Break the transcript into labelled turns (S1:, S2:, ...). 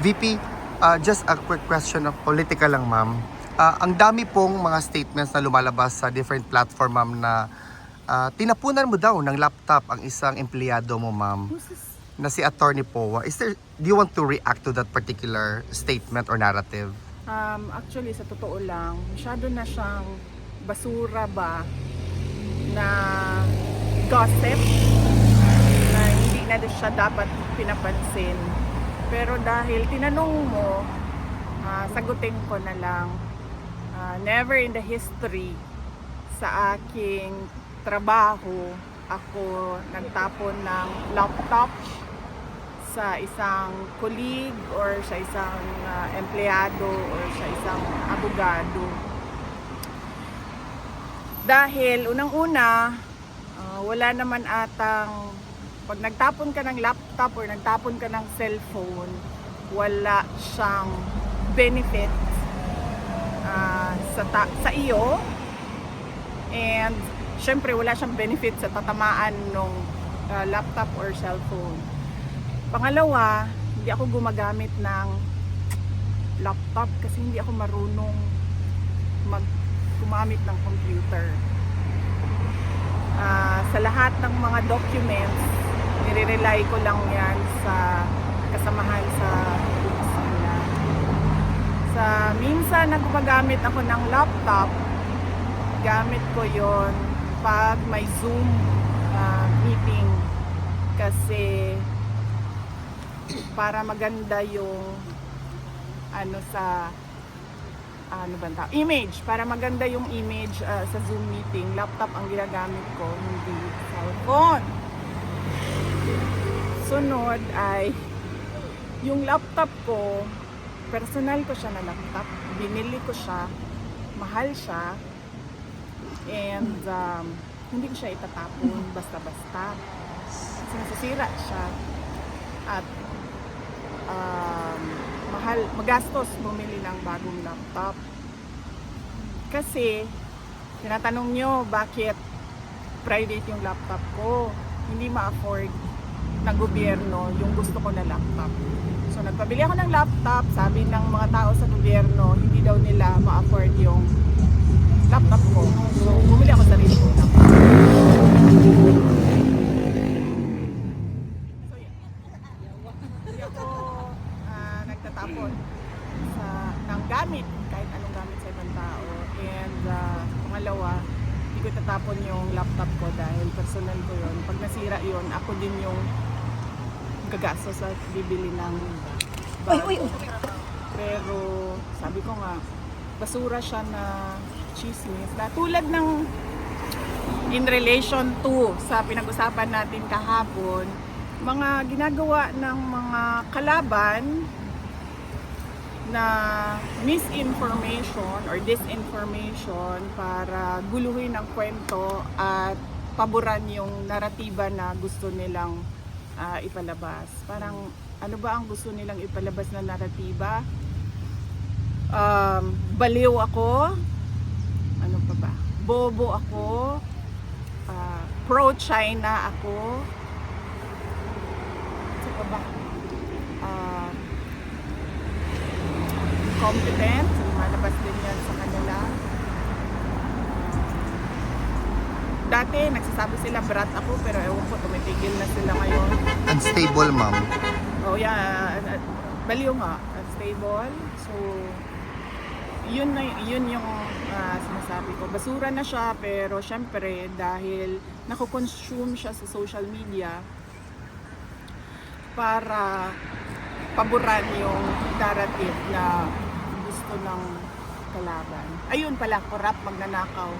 S1: VP, just a quick question of political lang, ma'am. Ang dami pong mga statements na lumalabas sa different platform, ma'am, na tinapunan mo daw ng laptop ang isang empleyado mo, ma'am, na si Attorney Powa. Do you want to react to that particular statement or narrative?
S2: Actually, sa totoo lang, masyado na siyang basura ba na gossip na hindi na siya dapat pinapansin. Pero dahil tinanong mo, sagutin ko na lang, never in the history sa aking trabaho ako nagtapon ng laptop sa isang colleague or sa isang empleyado or sa isang abogado. Dahil unang-una, wala naman atang, pag nagtapon ka ng laptop or nagtapon ka ng cellphone, wala siyang benefit sa iyo, and syempre wala siyang benefit sa tatamaan ng laptop or cellphone. Pangalawa, hindi ako gumagamit ng laptop kasi hindi ako marunong gumamit ng computer. Sa lahat ng mga documents, nire-rely ko lang yan sa kasamahan sa opisina. Sa minsan na gumagamit ako ng laptop, gamit ko yon pag may Zoom meeting kasi para maganda yung image, para maganda yung image sa Zoom meeting, laptop ang ginagamit ko, hindi cellphone. Sunod ay yung laptop ko, personal ko siya na laptop, binili ko siya, mahal siya, and hindi ko siya itatapon basta-basta kasi nasisira siya at magastos bumili ng bagong laptop. Kasi tinatanong nyo bakit private yung laptop ko, hindi ma-afford ng gobyerno yung gusto ko na laptop. So nagpabili ako ng laptop, sabi ng mga tao sa gobyerno hindi daw nila ma-afford yung laptop ko. So bumili ako sarili ko laptop. Nagtatapon ng gamit, kahit anong gamit sa ibang tao. And pangalawa, hindi ko tatapon yung laptop ko dahil personal ko yun. Pag nasira yun, ako din yung gagasto sa bibili ng bago. Pero sabi ko nga, basura siya na chismis. Na tulad ng in relation to sa pinag-usapan natin kahapon, mga ginagawa ng mga kalaban na misinformation or disinformation para guluhin ang kwento at paboran yung naratiba na gusto nilang ipalabas. Parang ano ba ang gusto nilang ipalabas na naratiba? Baliw ako, ano pa ba? Bobo ako, pro-China ako, ba? Competent, malabas din yan sa kanila. Dati nagsasabi sila brat ako, pero ewan ko, tumitigil na sila ngayon.
S1: Unstable, ma'am.
S2: Oh yeah, baliw nga, unstable. So yun yung sinasabi ko. Basura na siya, pero syempre dahil nako-consume siya sa social media para paboran yung narrative na gusto ng kalaban. Ayun pala, corrupt, magnanakaw.